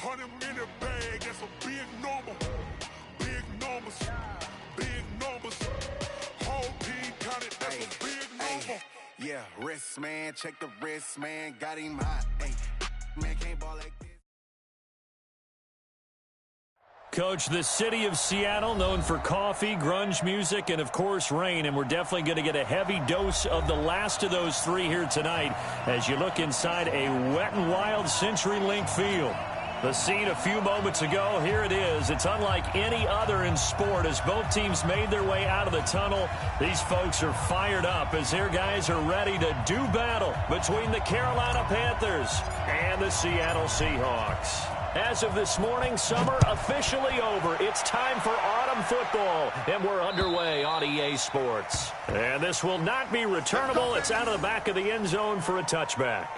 100-minute bag, that's a big number. Big numbers, big numbers. Whole team counted, that's a big number. Yeah, wrist, man, check the wrist, man. Got him hot, hey. Man, can't ball like this. Coach, the city of Seattle, known for coffee, grunge music, and, of course, rain. And we're definitely going to get a heavy dose of the last of those three here tonight as you look inside a wet and wild CenturyLink field. The scene a few moments ago, here it is. It's unlike any other in sport as both teams made their way out of the tunnel. These folks are fired up as their guys are ready to do battle between the Carolina Panthers and the Seattle Seahawks. As of this morning, summer officially over. It's time for autumn football, and we're underway on EA Sports. And this will not be returnable. It's out of the back of the end zone for a touchback.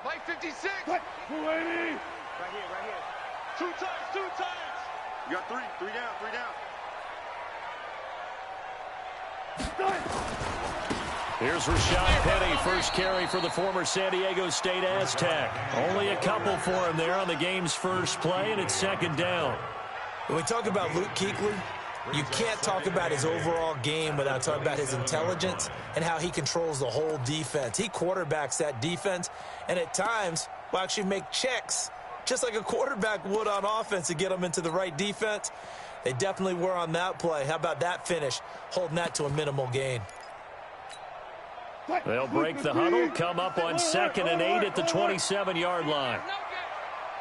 Mike 56. What? 280. Right here. Two times. You got three down. Here's Rashad Penny, first carry for the former San Diego State Aztec. Only a couple for him there on the game's first play, and it's second down. When we talk about Luke Kuechly, you can't talk about his overall game without talking about his intelligence and how he controls the whole defense. He quarterbacks that defense, and at times will actually make checks, just like a quarterback would on offense to get them into the right defense. They definitely were on that play. How about that finish, holding that to a minimal gain? They'll break the huddle, come up on 2nd and 8 at the 27-yard line.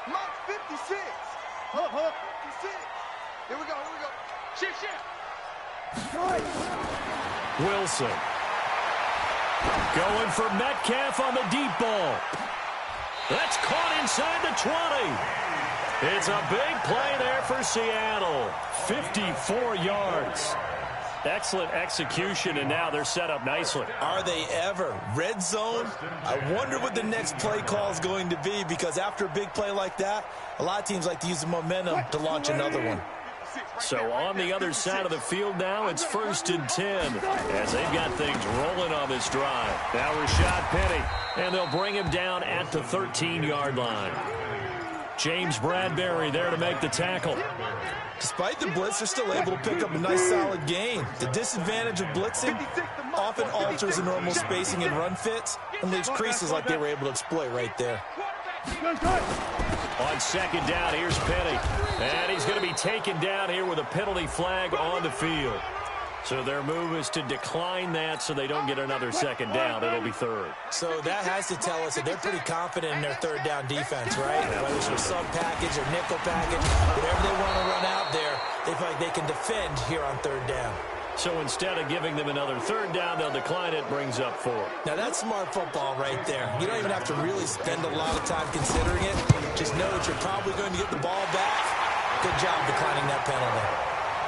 Mike 56. 56. Here we go. Shit. Wilson. Going for Metcalf on the deep ball. That's caught inside the 20. It's a big play there for Seattle. 54 yards. Excellent execution, and now they're set up nicely. Are they ever? Red zone? I wonder what the next play call is going to be, because after a big play like that, a lot of teams like to use the momentum to launch another one. So on the other side of the field now, it's 1st and 10 as they've got things rolling on this drive. Now Rashad Penny, and they'll bring him down at the 13-yard line. James Bradbury there to make the tackle. Despite the blitz, they're still able to pick up a nice solid gain. The disadvantage of blitzing often alters the normal spacing and run fits and leaves creases like they were able to exploit right there. On second down, here's Penny. And he's going to be taken down here with a penalty flag on the field. So their move is to decline that so they don't get another second down. It'll be third. So that has to tell us that they're pretty confident in their third down defense, right? Whether it's a sub package or nickel package, whatever they want to run out there, they feel like they can defend here on third down. So instead of giving them another third down, they'll decline it, brings up 4. Now that's smart football right there. You don't even have to really spend a lot of time considering it. Just know that you're probably going to get the ball back. Good job declining that penalty.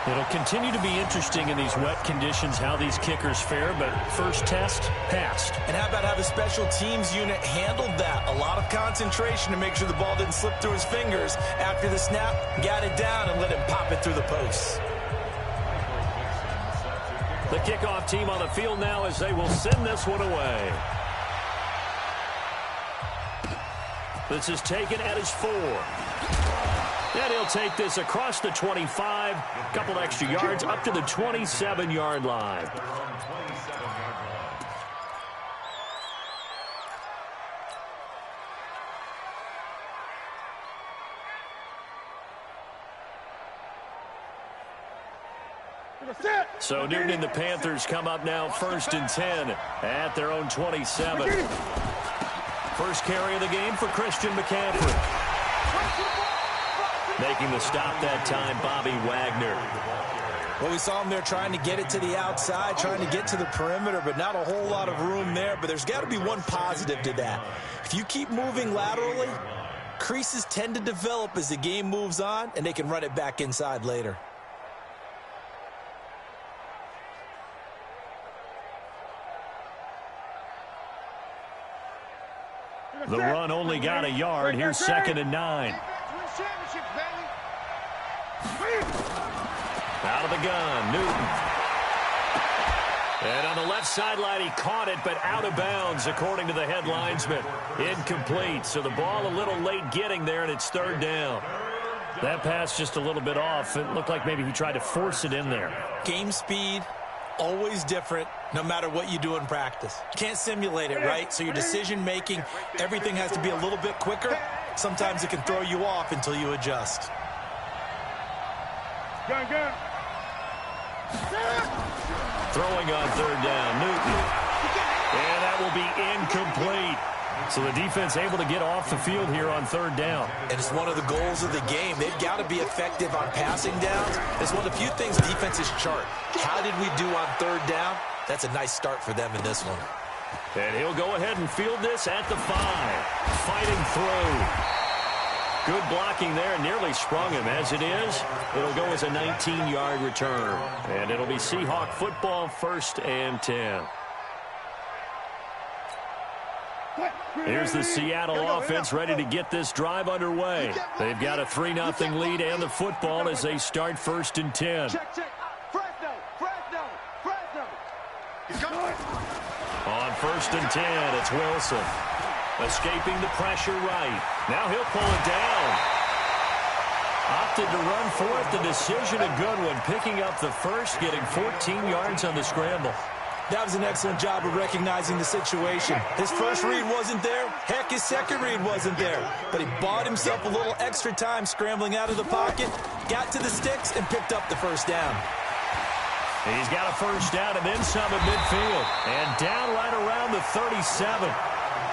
It'll continue to be interesting in these wet conditions how these kickers fare, but first test, passed. And how about how the special teams unit handled that? A lot of concentration to make sure the ball didn't slip through his fingers. After the snap, got it down and let him pop it through the posts. The kickoff team on the field now as they will send this one away. This is taken at his 4. And he'll take this across the 25, a couple extra yards up to the 27-yard line. So Newton and the Panthers come up now 1st and 10 at their own 27. First carry of the game for Christian McCaffrey. Making the stop that time, Bobby Wagner. Well, we saw him there trying to get it to the outside, trying to get to the perimeter, but not a whole lot of room there. But there's got to be one positive to that. If you keep moving laterally, creases tend to develop as the game moves on, and they can run it back inside later. The run only got a yard. Here's 2nd and 9. Out of the gun, Newton. And on the left sideline, he caught it, but out of bounds, according to the head linesman. Incomplete, so the ball a little late getting there, and it's 3rd down. That pass just a little bit off. It looked like maybe he tried to force it in there. Game speed, always different, no matter what you do in practice. You can't simulate it, right? So your decision-making, everything has to be a little bit quicker. Sometimes it can throw you off until you adjust. Gun. Throwing on 3rd down, Newton. And that will be incomplete. So the defense able to get off the field here on 3rd down. And it's one of the goals of the game. They've got to be effective on passing downs. It's one of the few things defenses chart. How did we do on 3rd down? That's a nice start for them in this one. And he'll go ahead and field this at the 5. Fighting through. Good blocking there, nearly sprung him. As it is, it'll go as a 19-yard return. And it'll be Seahawk football, 1st and 10. Here's the Seattle offense ready to get this drive underway. They've got a 3-0 lead and the football as they start 1st and 10. Fresno. He's coming. On 1st and 10, it's Wilson. Escaping the pressure right. Now he'll pull it down. Opted to run for it. The decision a good one. Picking up the first, getting 14 yards on the scramble. That was an excellent job of recognizing the situation. His first read wasn't there. Heck, his second read wasn't there. But he bought himself a little extra time scrambling out of the pocket, got to the sticks, and picked up the 1st down. He's got a 1st down and then some at midfield. And down right around the 37.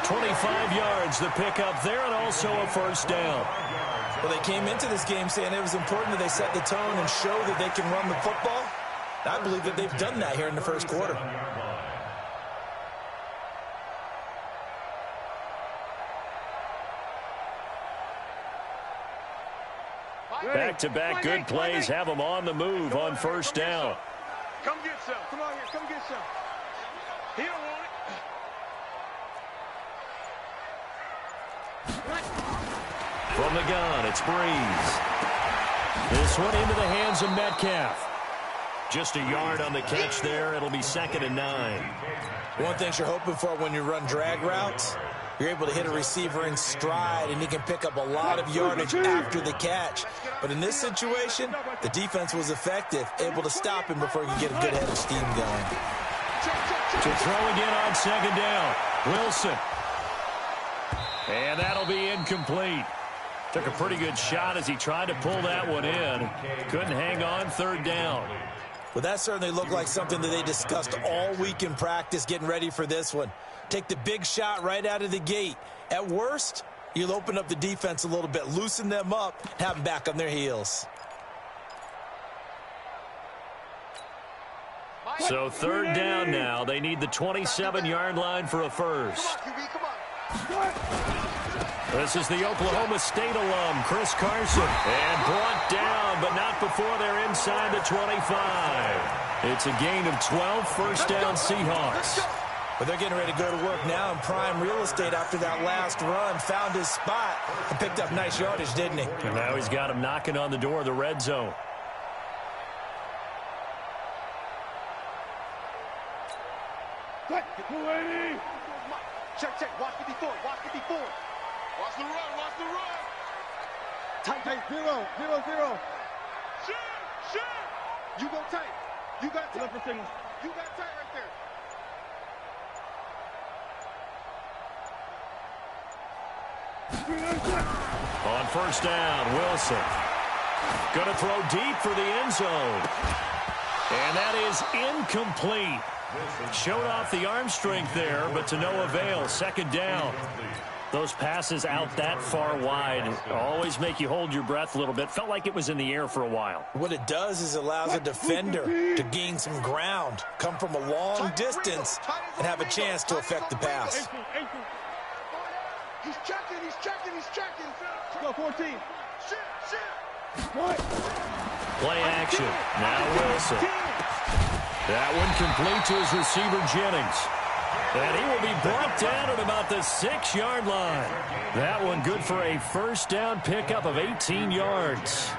25 yards the pickup there, and also a 1st down. Well, they came into this game saying it was important that they set the tone and show that they can run the football. I believe that they've done that here in the 1st quarter. Back-to-back good plays have them on the move on 1st down. Come get some. Come on here. Come get some. He don't want it. From the gun, it's Breeze. This one into the hands of Metcalf. Just a yard on the catch there. It'll be 2nd and 9. One thing you're hoping for when you run drag routes, you're able to hit a receiver in stride, and he can pick up a lot of yardage after the catch. But in this situation, the defense was effective, able to stop him before he could get a good head of steam going. To throw again on 2nd down, Wilson. And that'll be incomplete. Took a pretty good shot as he tried to pull that one in. Couldn't hang on 3rd down. Well, that certainly looked like something that they discussed all week in practice getting ready for this one. Take the big shot right out of the gate. At worst, you'll open up the defense a little bit, loosen them up, have them back on their heels. So 3rd down now. They need the 27-yard line for a 1st. This is the Oklahoma State alum, Chris Carson. And brought down, but not before they're inside the 25. It's a gain of 12, 1st down Seahawks. But they're getting ready to go to work now in prime real estate after that last run. Found his spot and picked up nice yardage, didn't he? And now he's got him knocking on the door of the red zone. Check. Watch 54. Watch 54. Watch the run. Tight. 0. Shit. You go tight. You got tight. You got tight right there. On 1st down, Wilson. Going to throw deep for the end zone. And that is incomplete. Showed off the arm strength there, but to no avail. 2nd down. Those passes out that far wide always make you hold your breath a little bit. Felt like it was in the air for a while. What it does is allows a defender to gain some ground, come from a long distance, and have a chance to affect the pass. He's checking. Go 14. Shit. Play action. Now Wilson. That one complete to his receiver, Jennings. And he will be brought down at about the 6-yard line. That one good for a first down pickup of 18 yards.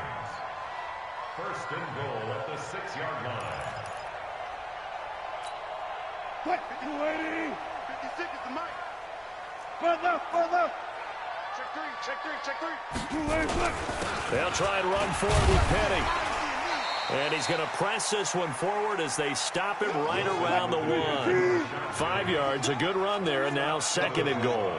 First and goal at the 6-yard line. What? 280. 56 is the mic. Further. Check three. 280. They'll try and run forward with Penny. And he's going to press this one forward as they stop it right around the 1. 5 yards, a good run there, and now second and goal.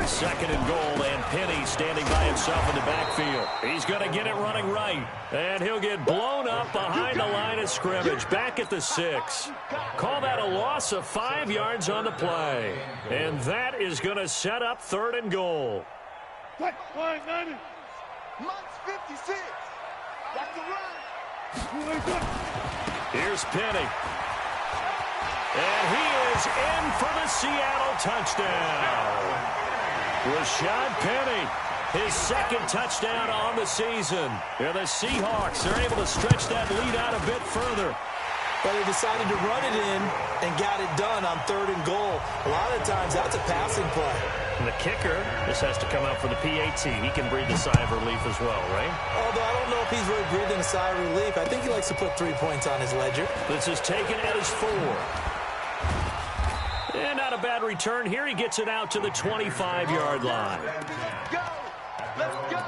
Second and goal, and Penny standing by himself in the backfield. He's going to get it running right, and he'll get blown up behind the line of scrimmage, back at the 6. Call that a loss of 5 yards on the play. And that is going to set up third and goal. What? 90. Mike's 56. That's the run. Here's Penny. And he is in for the Seattle touchdown. Rashad Penny, his second touchdown on the season. And the Seahawks are able to stretch that lead out a bit further. But they decided to run it in and got it done on third and goal. A lot of times that's a passing play. And the kicker just has to come out for the PAT. He can breathe a sigh of relief as well, right? Although I don't know if he's really breathing a sigh of relief. I think he likes to put 3 points on his ledger. This is taken at his 4. And not a bad return here. He gets it out to the 25-yard line. Go! Let's go!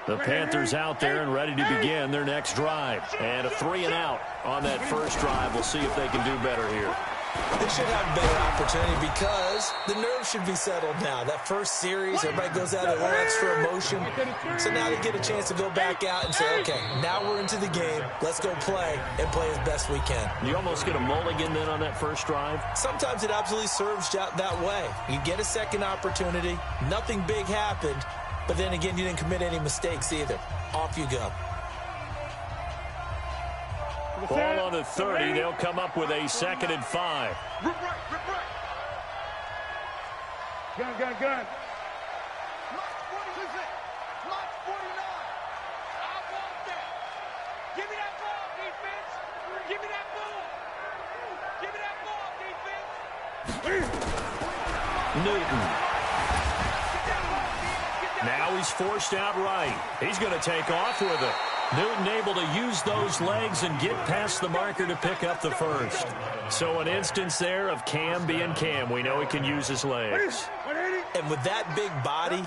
The Panthers out there and ready to begin their next drive. And a 3 and out on that first drive. We'll see if they can do better here. They should have a better opportunity because the nerves should be settled now. That first series, everybody goes out a little extra emotion. So now they get a chance to go back out and say, okay, now we're into the game. Let's go play and play as best we can. You almost get a mulligan then on that first drive? Sometimes it absolutely serves that way. You get a second opportunity. Nothing big happened. But then again, you didn't commit any mistakes either. Off you go. Ball on the 30. They'll come up with a 2nd and 5. Rip right. Gun. March 46. March 49. I want that. Give me that ball, defense. Give me that ball. Give me that ball, defense. Newton. Now he's forced out right. He's going to take off with it. Newton able to use those legs and get past the marker to pick up the first. So an instance there of Cam being Cam. We know he can use his legs. And with that big body,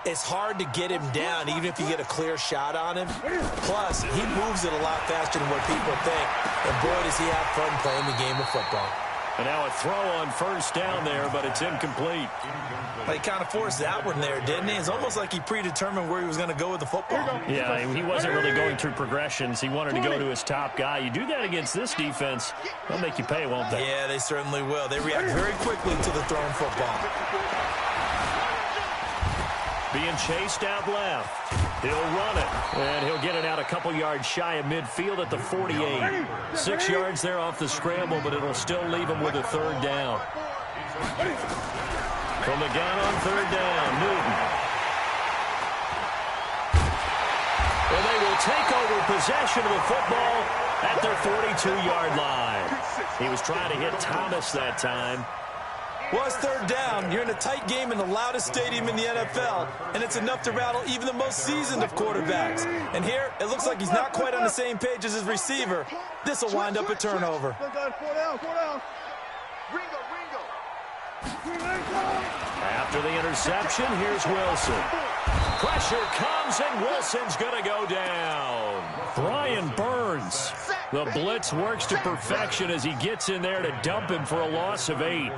it's hard to get him down, even if you get a clear shot on him. Plus, he moves it a lot faster than what people think. And boy, does he have fun playing the game of football. And now a throw on first down there, but it's incomplete. Well, he kind of forced that one there, didn't he? It's almost like he predetermined where he was going to go with the football. Yeah, he wasn't really going through progressions. He wanted to go to his top guy. You do that against this defense, they'll make you pay, won't they? Yeah, they certainly will. They react very quickly to the thrown football. Being chased out left. He'll run it, and he'll get it out a couple yards shy of midfield at the 48. 6 yards there off the scramble, but it'll still leave him with a third down. From the gun on third down, Newton. And they will take over possession of the football at their 42-yard line. He was trying to hit Thomas that time. Well, it's third down. You're in a tight game in the loudest stadium in the NFL, and it's enough to rattle even the most seasoned of quarterbacks. And here, it looks like he's not quite on the same page as his receiver. This will wind up a turnover. 4 down. Ringo. After the interception, here's Wilson. Pressure comes, and Wilson's going to go down. Brian Burns. The blitz works to perfection as he gets in there to dump him for a loss of 8.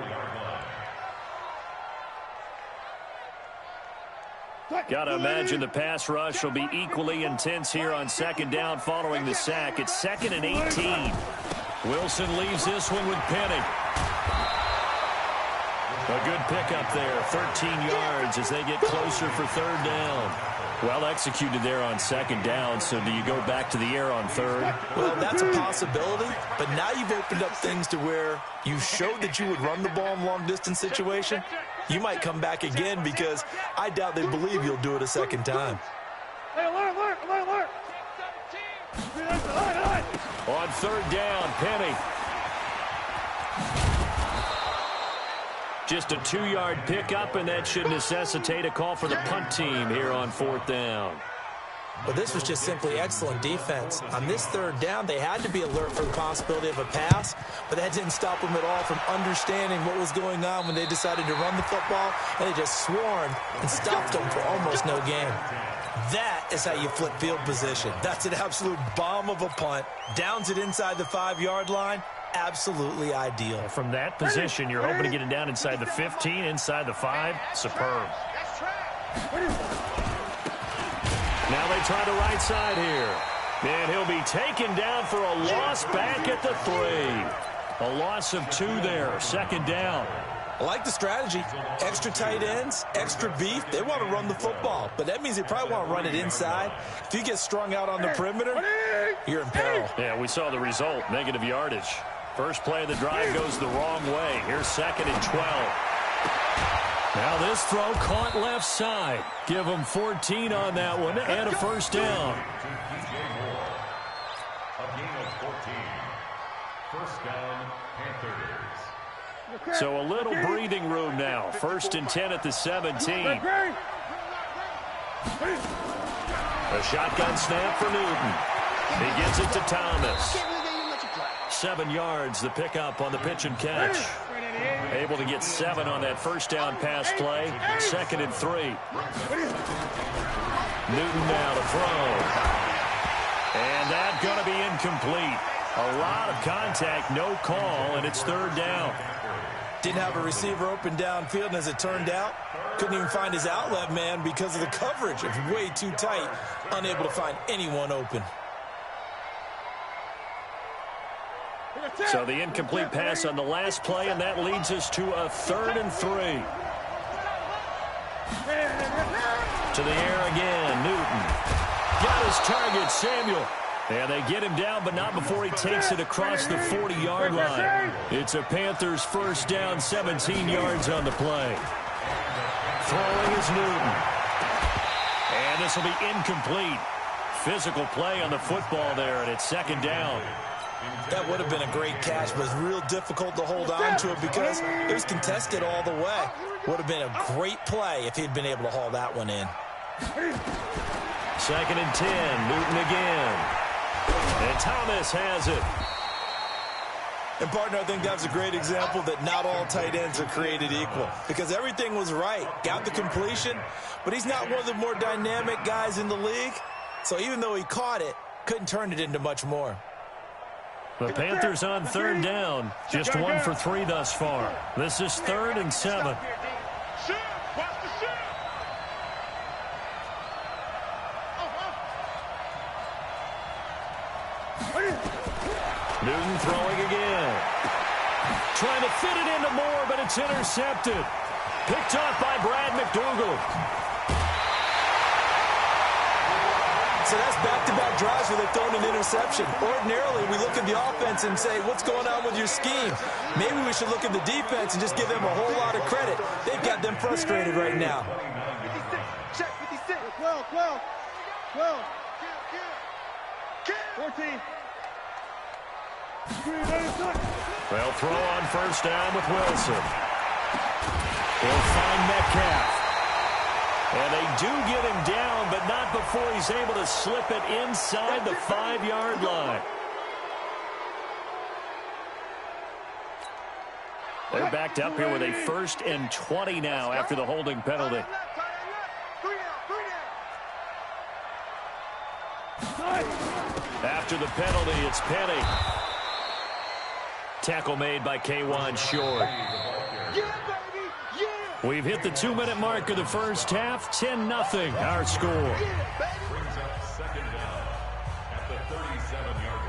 Got to imagine the pass rush will be equally intense here on second down following the sack. It's 2nd and 18. Wilson leaves this one with Penny. A good pickup there, 13 yards as they get closer for third down. Well executed there on second down, so do you go back to the air on third? Well, that's a possibility, but now you've opened up things to where you showed that you would run the ball in long-distance situation. you might come back again because I doubt they believe you'll do it a second time. Hey, alert. On third down, Penny. Just a 2-yard pickup, and that should necessitate a call for the punt team here on fourth down. But this was just simply excellent defense. On this third down, they had to be alert for the possibility of a pass, but that didn't stop them at all from understanding what was going on when they decided to run the football, and they just swarmed and stopped them for almost no gain. That is how you flip field position. That's an absolute bomb of a punt. Downs it inside the 5-yard line. Absolutely ideal. From that position, you're hoping to get it down inside the 15, inside the 5. Superb. Now they try the right side here. And he'll be taken down for a loss back at the 3. A loss of 2 there. Second down. I like the strategy. Extra tight ends, extra beef. They want to run the football, but that means they probably want to run it inside. If you get strung out on the perimeter, you're in peril. Yeah, we saw the result. Negative yardage. First play of the drive goes the wrong way. Here's 2nd and 12. Now this throw caught left side. Give them 14 on that one and a first down. A gain of 14. First down, Panthers. So a little breathing room now. 1st and 10 at the 17. A shotgun snap for Newton. He gives it to Thomas. 7 yards, the pickup on the pitch and catch. Able to get 7 on that first down pass play. 2nd and 3. Newton now to throw. And that's going to be incomplete. A lot of contact, no call, and it's 3rd down. Didn't have a receiver open downfield, and as it turned out, couldn't even find his outlet man because of the coverage. It's way too tight, unable to find anyone open. So the incomplete pass on the last play, and that leads us to a 3rd and 3. To the air again, Newton. Got his target, Samuel. And they get him down, but not before he takes it across the 40-yard line. It's a Panthers first down, 17 yards on the play. Throwing is Newton. And this will be incomplete. Physical play on the football there, and it's 2nd down. That would have been a great catch, but it's real difficult to hold on to it because it was contested all the way. Would have been a great play if he'd been able to haul that one in. 2nd and 10, Newton again. And Thomas has it. And, partner, I think that was a great example that not all tight ends are created equal because everything was right. Got the completion, but he's not one of the more dynamic guys in the league. So even though he caught it, couldn't turn it into much more. The Panthers on 3rd down. Just 1 for 3 thus far. This is 3rd and 7. Newton throwing again. Trying to fit it into Moore, but it's intercepted. Picked off by Brad McDougal. So that's back-to-back drives where they've thrown an interception. Ordinarily, we look at the offense and say, what's going on with your scheme? Maybe we should look at the defense and just give them a whole lot of credit. They've got them frustrated right now. 56, check 56. 12. 14. They'll throw on first down with Wilson. He'll find Metcalf. And they do get him down, but not before he's able to slip it inside the 5-yard line. They're backed up here with a 1st and 20 now after the holding penalty. After the penalty, it's Penny. Tackle made by K'Wan Short. We've hit the 2-minute mark of the first half. 10-0 our score. Brings up 2nd down at the 37-yard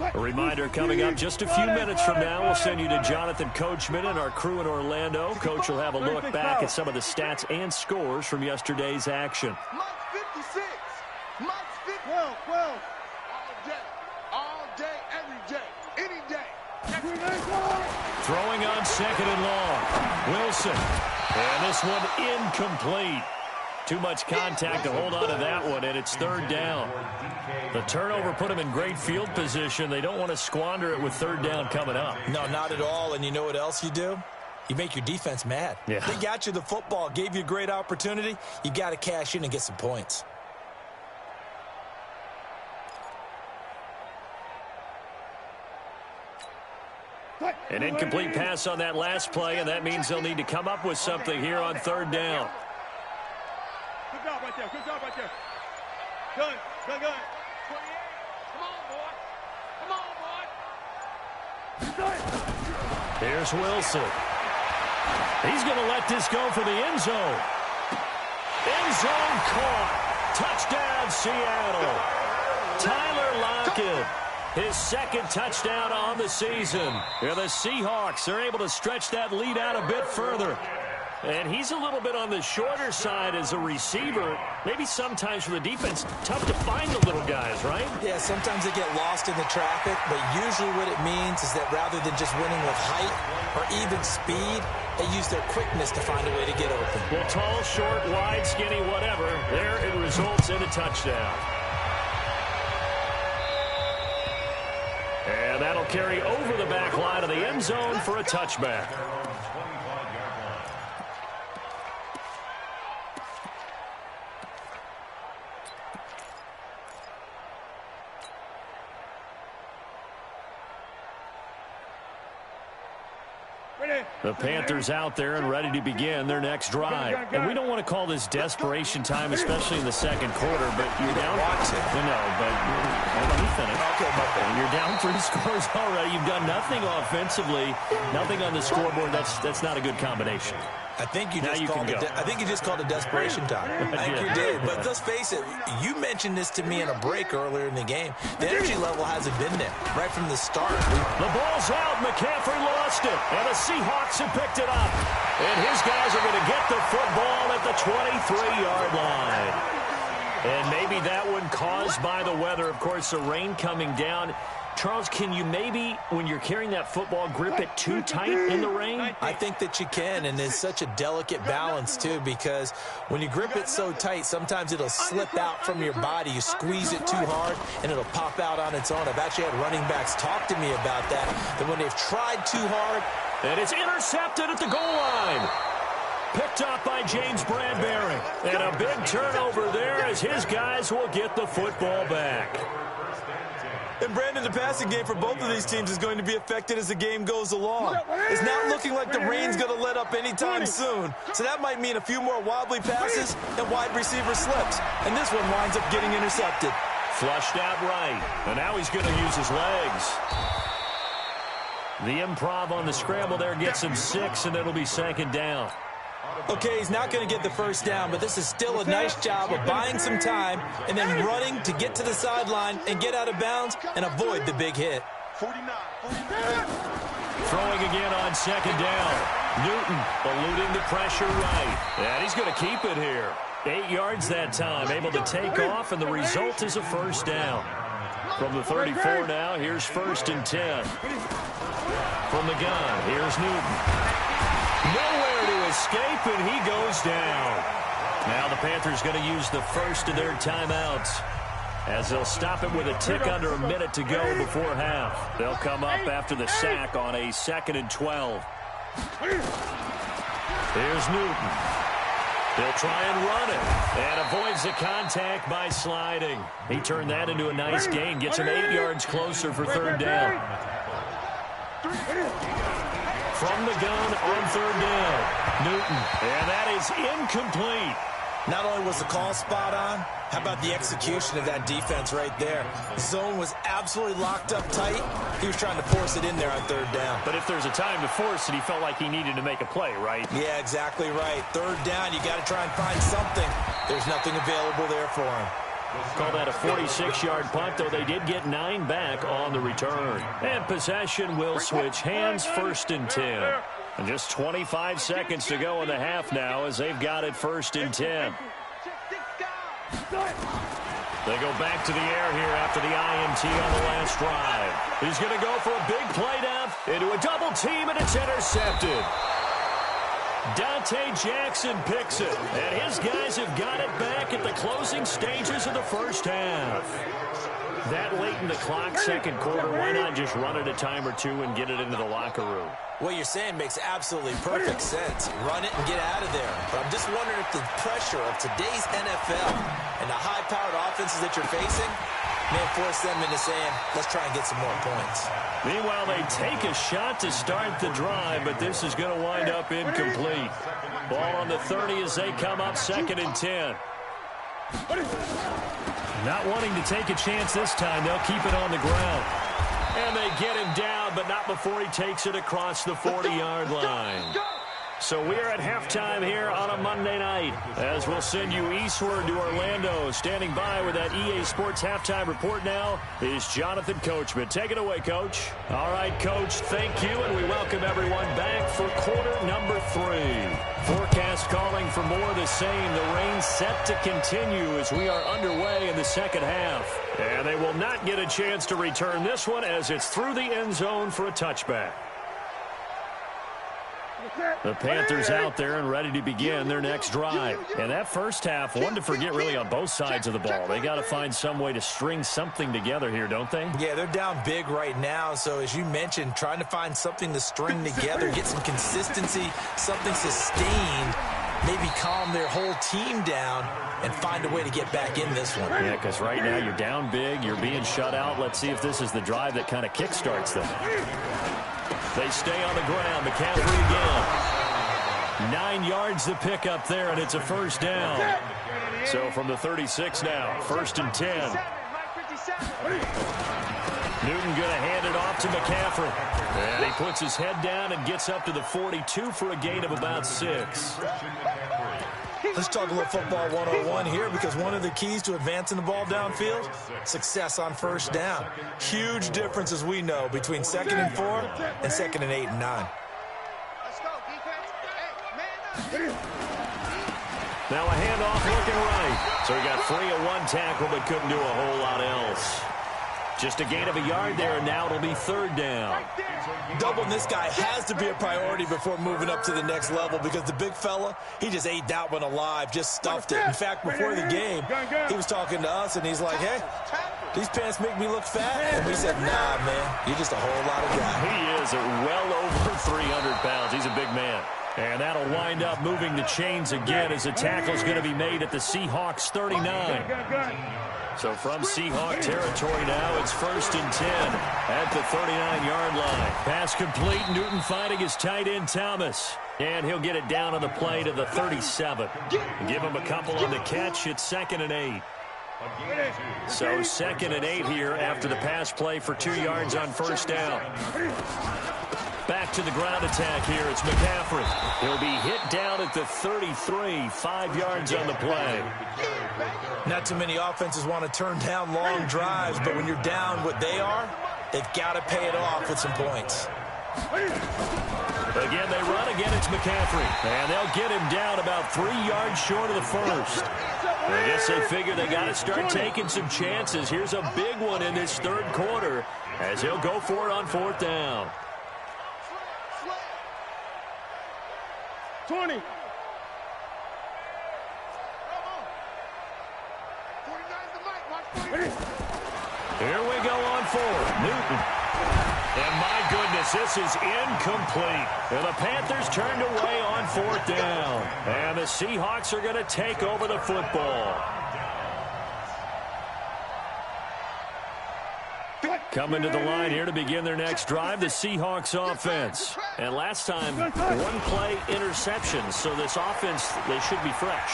line. A reminder coming up just a few minutes from now, we'll send you to Jonathan Coachman and our crew in Orlando. Coach will have a look back at some of the stats and scores from yesterday's action. Mike 56. All day, every day, any day. Throwing on second and long. Wilson. And this one incomplete. Too much contact to hold on to that one, and it's third down. The turnover put them in great field position. They don't want to squander it with third down coming up. No, not at all. And you know what else you do? You make your defense mad. Yeah. They got you the football, gave you a great opportunity. You got to cash in and get some points. An incomplete pass on that last play, and that means they'll need to come up with something here on third down. Good job right there. Good job right there. Good. Good, good. 28. Come on, boy. Come on, boy. Here's Wilson. He's going to let this go for the end zone. End zone caught. Touchdown, Seattle. Tyler Lockett. His second touchdown on the season. Yeah, the Seahawks are able to stretch that lead out a bit further. And he's a little bit on the shorter side as a receiver. Maybe sometimes for the defense, tough to find the little guys, right? Yeah, sometimes they get lost in the traffic, but usually what it means is that rather than just winning with height or even speed, they use their quickness to find a way to get open. Well, tall, short, wide, skinny, whatever, there it results in a touchdown. And that'll carry over the back line of the end zone for a touchback. The Panthers out there and ready to begin their next drive. And we don't want to call this desperation time, especially in the second quarter, but you're down. No, but let me finish. Okay, you're down 3 scores already. You've done nothing offensively, nothing on the scoreboard. That's not a good combination. I think you just called it desperation time. I think you did. But let's face it, you mentioned this to me in a break earlier in the game. The energy level hasn't been there right from the start. The ball's out. McCaffrey lost it. And the Seahawks have picked it up. And his guys are going to get the football at the 23-yard line. And maybe that one caused by the weather. Of course, the rain coming down. Charles, can you maybe, when you're carrying that football, grip it too tight in the rain? I think that you can, and it's such a delicate balance, too, because when you grip it so tight, sometimes it'll slip out from your body. You squeeze it too hard, and it'll pop out on its own. I've actually had running backs talk to me about that when they've tried too hard. And it's intercepted at the goal line. Picked up by James Bradbury. And a big turnover there as his guys will get the football back. And, Brandon, the passing game for both of these teams is going to be affected as the game goes along. It's not looking like the rain's going to let up anytime soon. So that might mean a few more wobbly passes and wide receiver slips. And this one winds up getting intercepted. Flushed out right. And now he's going to use his legs. The improv on the scramble there gets him 6, and it'll be second down. Okay, he's not going to get the first down, but this is still a nice job of buying some time and then running to get to the sideline and get out of bounds and avoid the big hit. 49. Throwing again on second down. Newton eluding the pressure right. And he's going to keep it here. 8 yards that time, able to take off, and the result is a first down. From the 34 now, here's 1st and 10. From the gun, here's Newton. Nowhere to escape, and he goes down. Now the Panthers going to use the first of their timeouts as they'll stop it with a tick under a minute to go before half. They'll come up after the sack on a 2nd and 12. Here's Newton. He'll try and run it and avoids the contact by sliding. He turned that into a nice gain, gets him 8 yards closer for third down. From the gun on third down, Newton. And that is incomplete. Not only was the call spot on, how about the execution of that defense right there? The zone was absolutely locked up tight. He was trying to force it in there on third down. But if there's a time to force it, he felt like he needed to make a play, right? Yeah, exactly right. Third down, you got to try and find something. There's nothing available there for him. Call that a 46-yard punt, though they did get 9 back on the return. And possession will switch hands, 1st and 10. And just 25 seconds to go in the half now as they've got it 1st and 10. They go back to the air here after the INT on the last drive. He's going to go for a big play down into a double team, and it's intercepted. Dante Jackson picks it, and his guys have got it back at the closing stages of the first half. That late in the clock, second quarter, why not just run it a time or two and get it into the locker room? What you're saying makes absolutely perfect sense. Run it and get out of there. But I'm just wondering if the pressure of today's NFL and the high-powered offenses that you're facing may force them into saying, let's try and get some more points. Meanwhile, they take a shot to start the drive, but this is going to wind up incomplete. Ball on the 30 as they come up 2nd and 10. Not wanting to take a chance this time, they'll keep it on the ground. And they get him down, but not before he takes it across the 40-yard line. So we are at halftime here on a Monday night, as we'll send you eastward to Orlando. Standing by with that EA Sports halftime report now is Jonathan Coachman. Take it away, Coach. All right, Coach, thank you, and we welcome everyone back for quarter number 3. Forecast calling for more of the same. The rain set to continue as we are underway in the second half. And they will not get a chance to return this one as it's through the end zone for a touchback. The Panthers out there and ready to begin their next drive. And that first half, one to forget really on both sides of the ball. They got to find some way to string something together here, don't they? Yeah, they're down big right now. So as you mentioned, trying to find something to string together, get some consistency, something sustained, maybe calm their whole team down and find a way to get back in this one. Yeah, because right now you're down big, you're being shut out. Let's see if this is the drive that kind of kickstarts them. They stay on the ground. McCaffrey again. 9 yards to pick up there, and it's a first down. So from the 36 now, 1st and 10. Newton going to hand it off to McCaffrey. And he puts his head down and gets up to the 42 for a gain of about 6. Let's talk a little football 101 here, because one of the keys to advancing the ball downfield, success on first down. Huge difference, as we know, between 2nd and 4 and 2nd and 8 and 9. Let's go, defense. Hey, man up. Now a handoff looking right. So he got free of one tackle but couldn't do a whole lot else. Just a gain of a yard there, and now it'll be 3rd down. Doubling this guy has to be a priority before moving up to the next level, because the big fella, he just ate that one alive, just stuffed it. In fact, before the game, he was talking to us, and he's like, hey, these pants make me look fat. And we said, nah, man, you're just a whole lot of guy. He is well over 300 pounds. He's a big man. And that'll wind up moving the chains again as the tackle's going to be made at the Seahawks 39. So from Seahawk territory now, it's 1st and 10 at the 39-yard line. Pass complete. Newton finding his tight end, Thomas. And he'll get it down on the play to the 37. Give him a couple on the catch. It's 2nd and 8. So 2nd and 8 here after the pass play for 2 yards on first down. Back to the ground attack here. It's McCaffrey. He'll be hit down at the 33, 5 yards on the play. Not too many offenses want to turn down long drives, but when you're down what they are, they've got to pay it off with some points. Again, they run. Again, it's McCaffrey. And they'll get him down about 3 yards short of the first. I guess they figure they got to start taking some chances. Here's a big one in this 3rd quarter as he'll go for it on 4th down. 20. Here we go on 4th. Newton. And my goodness, this is incomplete. And the Panthers turned away on 4th down. And the Seahawks are going to take over the football. Coming to the line here to begin their next drive, the Seahawks offense. And last time, 1-play interception. So this offense, they should be fresh.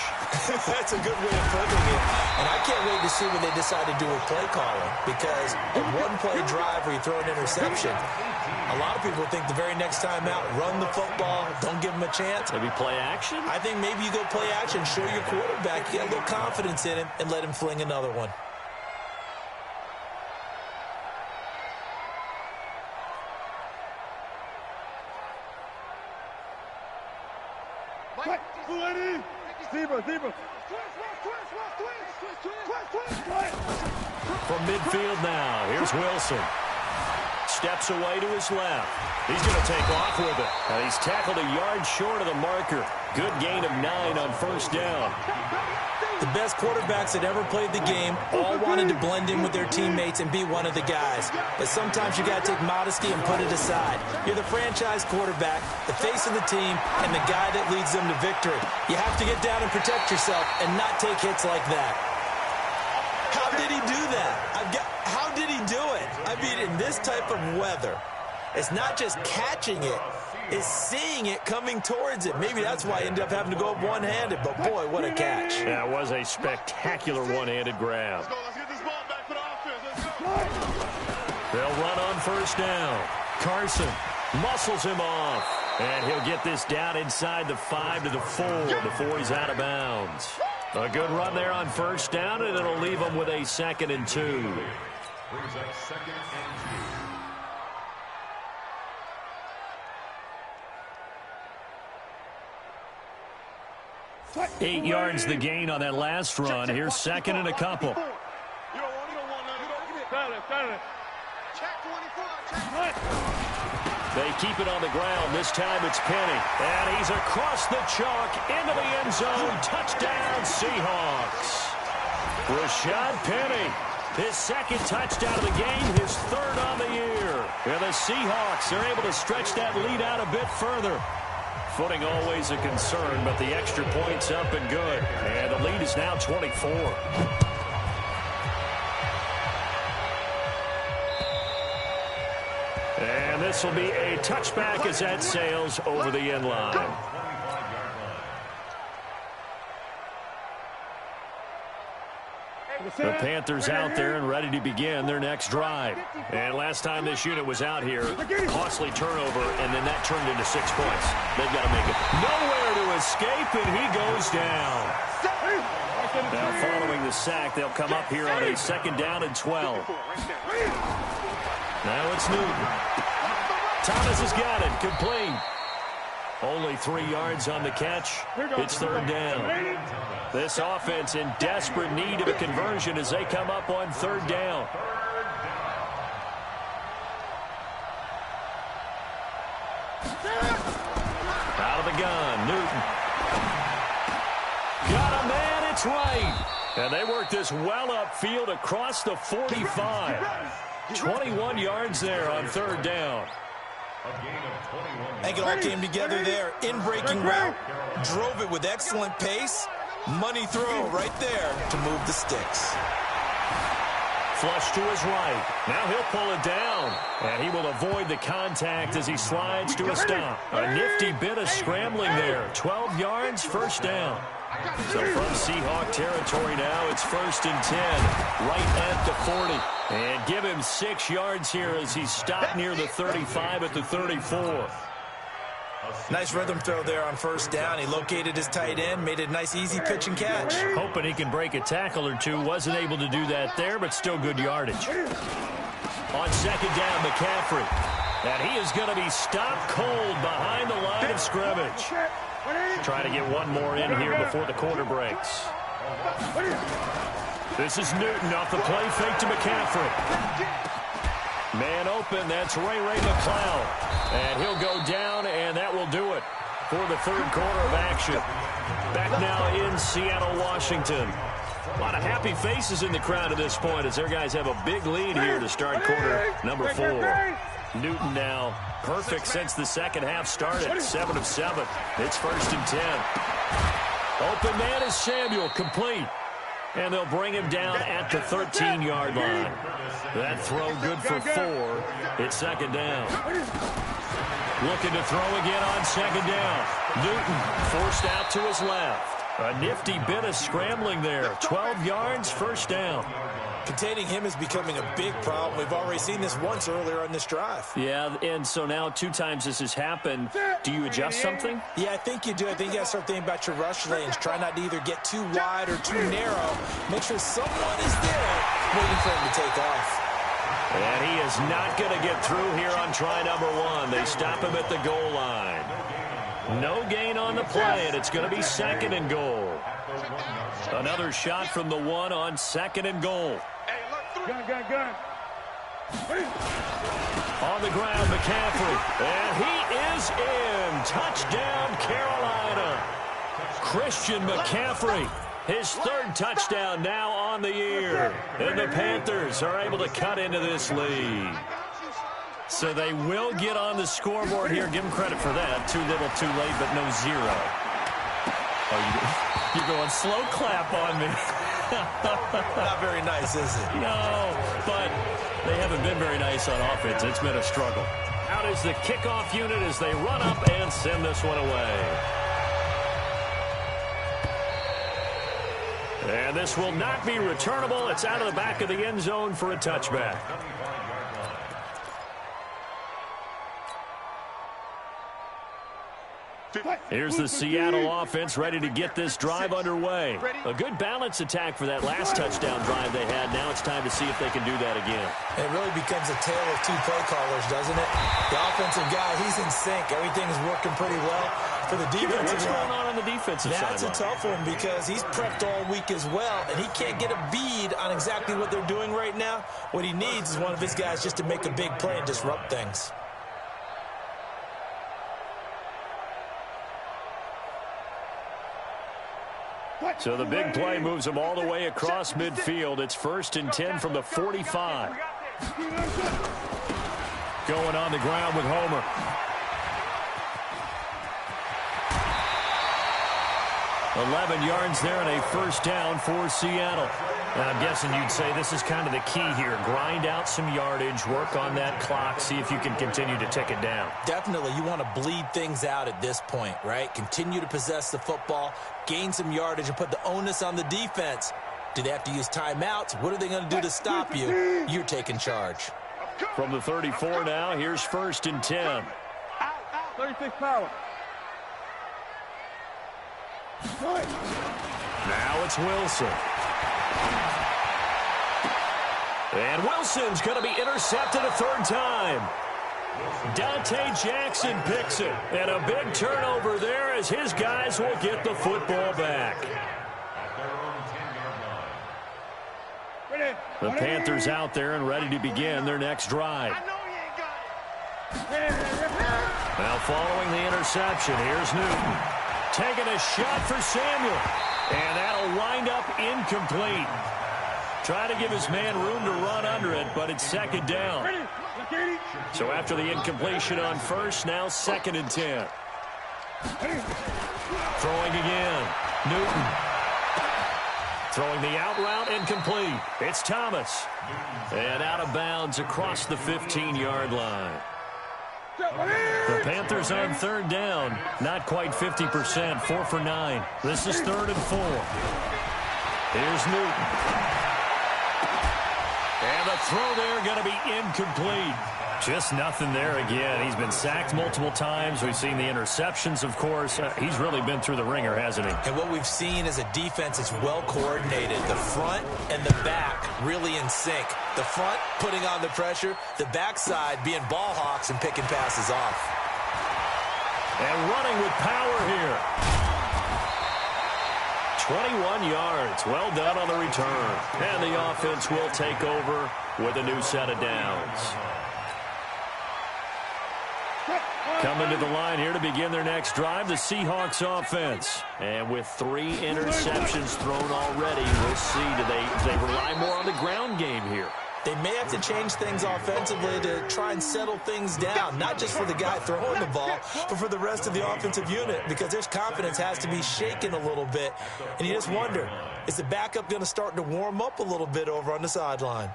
That's a good way of putting it. And I can't wait to see what they decide to do with play calling, because a 1-play drive where you throw an interception, a lot of people think the very next time out, run the football, don't give them a chance. Maybe play action? I think maybe you go play action, show your quarterback, get a little confidence in him, and let him fling another one. From midfield now, here's Wilson. Steps away to his left. He's going to take off with it. And he's tackled a yard short of the marker. Good gain of 9 on first down. The best quarterbacks that ever played the game all wanted to blend in with their teammates and be one of the guys. But sometimes you got to take modesty and put it aside. You're the franchise quarterback, the face of the team, and the guy that leads them to victory. You have to get down and protect yourself and not take hits like that. How did he do that? How did he do it? I mean, in this type of weather, it's not just catching it, it's seeing it coming towards it. Maybe that's why I ended up having to go up one-handed, but boy, what a catch. That was a spectacular one-handed grab. Let's get this ball back for the offense. Let's go. They'll run on first down. Carson muscles him off, and he'll get this down inside the 5 to the 4 before he's out of bounds. A good run there on first down, and it'll leave him with a 2nd and 2. Brings up 2nd and 2. 8 yards the gain on that last run. Here's 2nd and a couple. You don't want none. Check 24. They keep it on the ground. This time it's Penny. And he's across the chalk into the end zone. Touchdown, Seahawks. Rashad Penny, his 2nd touchdown of the game, his 3rd on the year. And the Seahawks are able to stretch that lead out a bit further. Footing always a concern, but the extra point's up and good. And the lead is now 24. And this will be a touchback as that sails over the end line. The Panthers out there and ready to begin their next drive. And last time this unit was out here, costly turnover, and then that turned into 6 points. They've got to make it. Nowhere to escape, and he goes down. Now following the sack, they'll come up here on a 2nd down and 12. Now it's Newton. Thomas has got it. Complete. Only 3 yards on the catch. It's 3rd down. This offense in desperate need of a conversion as they come up on 3rd down. Out of the gun, Newton. Got a man, it's right. And they work this well upfield across the 45. 21 yards there on 3rd down. I think it all came together there. In-breaking route, drove it with excellent pace. Money throw right there to move the sticks. Flush to his right. Now he'll pull it down. And he will avoid the contact as he slides to a stop. A nifty bit of scrambling there. 12 yards, 1st down. So from Seahawk territory now, it's 1st and 10. Right at the 40. And give him 6 yards here as he stopped near the 35 at the 34. Nice rhythm throw there on 1st down. He located his tight end, made a nice easy pitch and catch. Hoping he can break a tackle or two. Wasn't able to do that there, but still good yardage. On 2nd down, McCaffrey. And he is going to be stopped cold behind the line of scrimmage. Trying to get one more in here before the quarter breaks. This is Newton off the play fake to McCaffrey. Man open, that's Ray McCloud. And he'll go down, and that will do it for the 3rd quarter of action. Back now in Seattle, Washington. A lot of happy faces in the crowd at this point as their guys have a big lead here to start quarter number 4. Newton now perfect since the 2nd half started. 7 of 7. It's 1st and 10. Open man is Samuel, complete. And they'll bring him down at the 13-yard line. That throw good for 4. It's 2nd down. Looking to throw again on 2nd down. Newton forced out to his left. A nifty bit of scrambling there. 12 yards, 1st down. Containing him is becoming a big problem. We've already seen this once earlier on this drive. Yeah, and so now 2 times this has happened. Do you adjust something? Yeah, I think you do. I think you got to start thinking about your rush lanes. Try not to either get too wide or too narrow. Make sure someone is there waiting for him to take off. And he is not going to get through here on try number 1. They stop him at the goal line. No gain on the play, and it's going to be 2nd and goal. Another shot from the one on 2nd and goal. Gun. On the ground, McCaffrey. And he is in. Touchdown, Carolina. Christian McCaffrey. His 3rd touchdown now on the year. And the Panthers are able to cut into this lead. So they will get on the scoreboard here. Give them credit for that. Too little, too late, but no 0. Oh, you're going slow clap on me. Not very nice, is it? No, but they haven't been very nice on offense. It's been a struggle. Out is the kickoff unit as they run up and send this one away. And this will not be returnable. It's out of the back of the end zone for a touchback. Here's the Seattle offense ready to get this drive underway. A good balance attack for that last touchdown drive they had. Now it's time to see if they can do that again. It really becomes a tale of 2 play callers, doesn't it? The offensive guy, he's in sync. Everything's working pretty well. For the defensive What's going on the defensive side? That's a tough one because he's prepped all week as well, and he can't get a bead on exactly what they're doing right now. What he needs is one of his guys just to make a big play and disrupt things. So the big play moves them all the way across midfield. It's 1st and 10 from the 45. Going on the ground with Homer. $11 yards there and a 1st down for Seattle. And I'm guessing you'd say this is kind of the key here. Grind out some yardage, work on that clock, see if you can continue to tick it down. Definitely. You want to bleed things out at this point, right? Continue to possess the football, gain some yardage, and put the onus on the defense. Do they have to use timeouts? What are they going to do to stop you? You're taking charge. From the 34 now, here's 1st and 10. 36 power. Now it's Wilson. And Wilson's going to be intercepted a 3rd time. Dante Jackson picks it. And a big turnover there as his guys will get the football back. The Panthers out there and ready to begin their next drive. Now following the interception, here's Newton. Taking a shot for Samuel. And that'll wind up incomplete. Trying to give his man room to run under it, but it's 2nd down. So after the incompletion on 1st, now 2nd and 10. Throwing again. Newton. Throwing the out route incomplete. It's Thomas. And out of bounds across the 15-yard line. The Panthers on 3rd down. Not quite 50%. 4 for 9. This is 3rd and 4. Here's Newton. And the throw there going to be incomplete. Just nothing there again. He's been sacked multiple times. We've seen the interceptions, of course. He's really been through the ringer, hasn't he? And what we've seen is a defense that's well coordinated. The front and the back really in sync. The front putting on the pressure. The backside being ball hawks and picking passes off. And running with power here. 21 yards. Well done on the return. And the offense will take over with a new set of downs. Coming to the line here to begin their next drive, the Seahawks offense. And with 3 interceptions thrown already, we'll see. Do they rely more on the ground game here? They may have to change things offensively to try and settle things down, not just for the guy throwing the ball, but for the rest of the offensive unit, because their confidence has to be shaken a little bit. And you just wonder, is the backup going to start to warm up a little bit over on the sideline?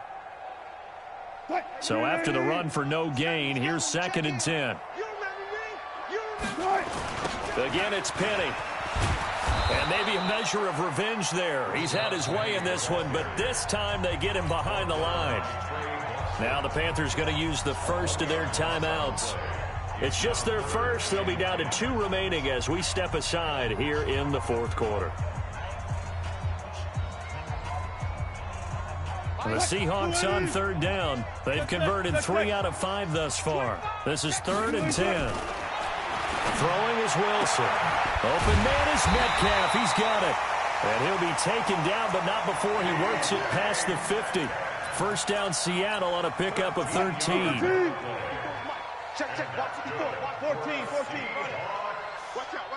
So after the run for no gain, here's 2nd and 10. Again, it's Penny. And maybe a measure of revenge there. He's had his way in this one, but this time they get him behind the line. Now the Panthers going to use the first of their timeouts. It's just their first. They'll be down to 2 remaining as we step aside here in the 4th quarter. The Seahawks on 3rd down. They've converted 3 out of 5 thus far. This is 3rd and 10. Throwing is Wilson. Open man is Metcalf. He's got it. And he'll be taken down, but not before he works it past the 50. First down, Seattle on a pickup of 13. Check. Watch 14. Watch out.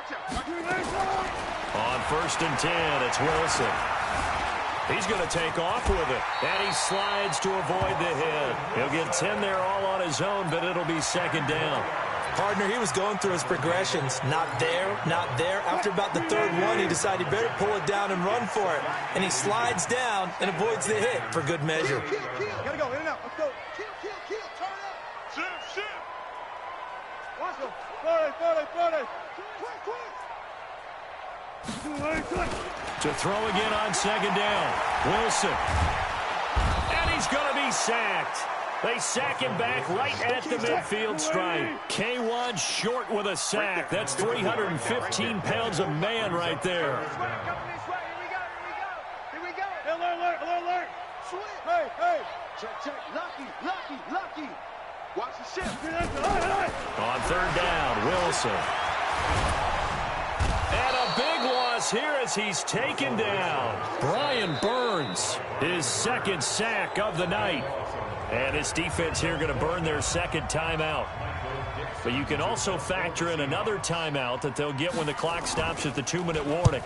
On first and 10, it's Wilson. He's going to take off with it, and he slides to avoid the hit. He'll get 10 there all on his own, but it'll be second down. Partner, he was going through his progressions. Not there. After about the third one, he decided he better pull it down and run for it. And he slides down and avoids the hit for good measure. Gotta go, in and out. Let's go. Kill. Turn up. Shift. Watch him. Quick. To throw again on second down. Wilson. And he's going to be sacked. They sack him back right at the midfield stripe. K1 short with a sack. That's 315 pounds of man right there. Here we go. Alert. Hey. Check. Lucky. Watch the shift. On third down, Wilson. And a big loss here as he's taken down. Brian Burns, his second sack of the night. And his defense here going to burn their second timeout. But you can also factor in another timeout that they'll get when the clock stops at the 2-minute warning.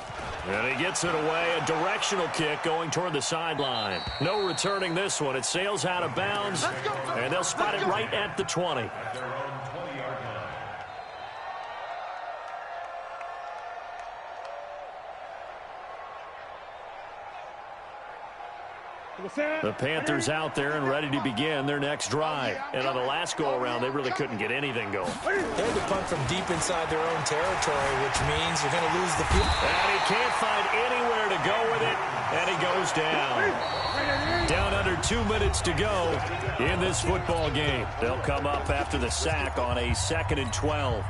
And he gets it away, a directional kick going toward the sideline. No returning this one. It sails out of bounds, and they'll spot it right at the 20. The Panthers out there and ready to begin their next drive. And on the last go-around, they really couldn't get anything going. They had to punt from deep inside their own territory, which means you're going to lose the field. And he can't find anywhere to go with it, and he goes down. Down under 2 minutes to go in this football game. They'll come up after the sack on a 2nd and 12.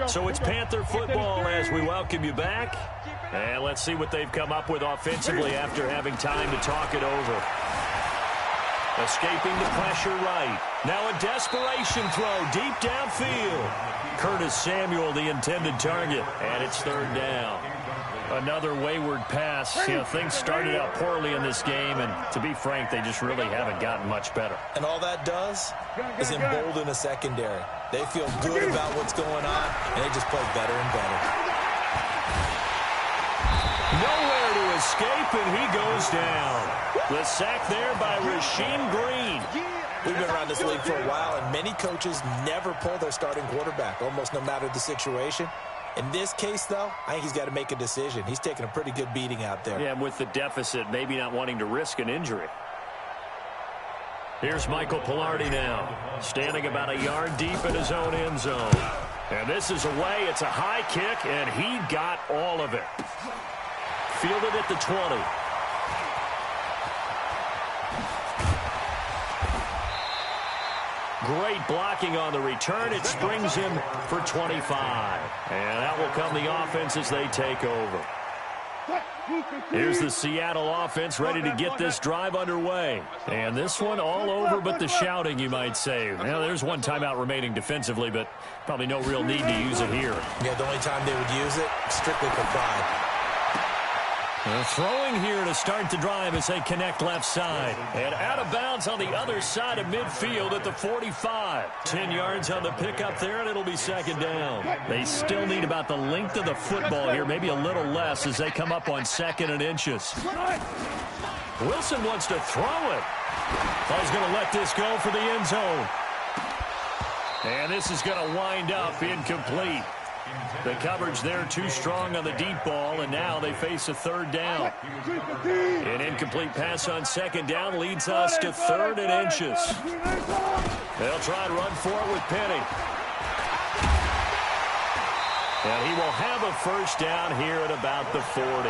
So it's Panther football as we welcome you back. And let's see what they've come up with offensively after having time to talk it over. Escaping the pressure right. Now a desperation throw deep downfield. Curtis Samuel, the intended target. And it's third down. Another wayward pass. You know, things started out poorly in this game, and to be frank, they just really haven't gotten much better. And all that does is embolden a secondary. They feel good about what's going on, and they just play better and better. Nowhere to escape, and he goes down. The sack there by Rasheem Green. We've been around this league for a while, and many coaches never pull their starting quarterback, almost no matter the situation. In this case, though, I think he's got to make a decision. He's taking a pretty good beating out there. Yeah, with the deficit, maybe not wanting to risk an injury. Here's Michael Pilardi now, standing about a yard deep in his own end zone. And this is away. It's a high kick, and he got all of it. Fielded at the 20. Great blocking on the return. It springs him for 25. And that will come the offense as they take over. Here's the Seattle offense ready to get this drive underway. And this one all over but the shouting, you might say. Well, there's one timeout remaining defensively, but probably no real need to use it here. Yeah, the only time they would use it, strictly for pride. Throwing here to start the drive as they connect left side. And out of bounds on the other side of midfield at the 45. 10 yards on the pickup there, and it'll be second down. They still need about the length of the football here, maybe a little less as they come up on 2nd and inches. Wilson wants to throw it. He's going to let this go for the end zone. And this is going to wind up incomplete. The coverage there too strong on the deep ball, and now they face a third down. An incomplete pass on second down leads us to 3rd and inches. They'll try and run for it with Penny. And he will have a first down here at about the 40.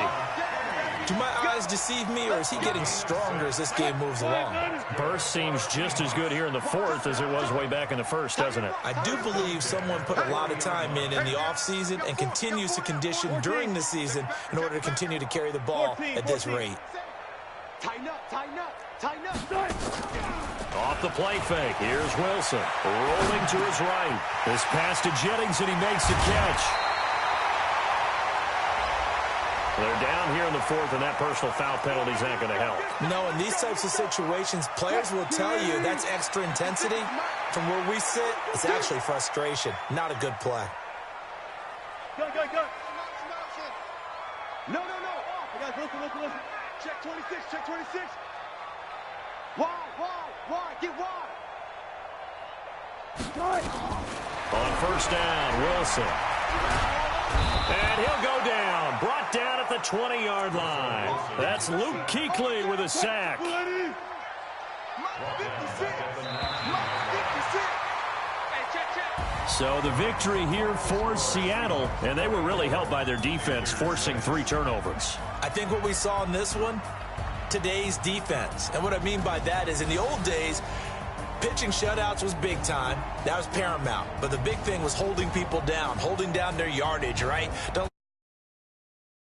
Do my eyes deceive me, or is he getting stronger as this game moves along? Burst seems just as good here in the 4th as it was way back in the 1st, doesn't it? I do believe someone put a lot of time in the offseason and continues to condition during the season in order to continue to carry the ball at this rate. Tighten up, tighten up, tighten up. Off the play fake. Here's Wilson. Rolling to his right. This pass to Jennings, and he makes the catch. They're down here in the fourth, and that personal foul penalty is not going to help. No, in these types of situations, players will tell you that's extra intensity. From where we sit, it's actually frustration. Not a good play. Go. No. Guys, listen. Check 26. Wide. Get wide. On first down, Wilson. And he'll go down. Brought down at the 20-yard line. That's Luke Kuechly with a sack. So the victory here for Seattle, and they were really helped by their defense, forcing 3 turnovers. I think what we saw in this one, today's defense. And what I mean by that is in the old days, pitching shutouts was big time. That was paramount. But the big thing was holding people down, holding down their yardage, right? Don't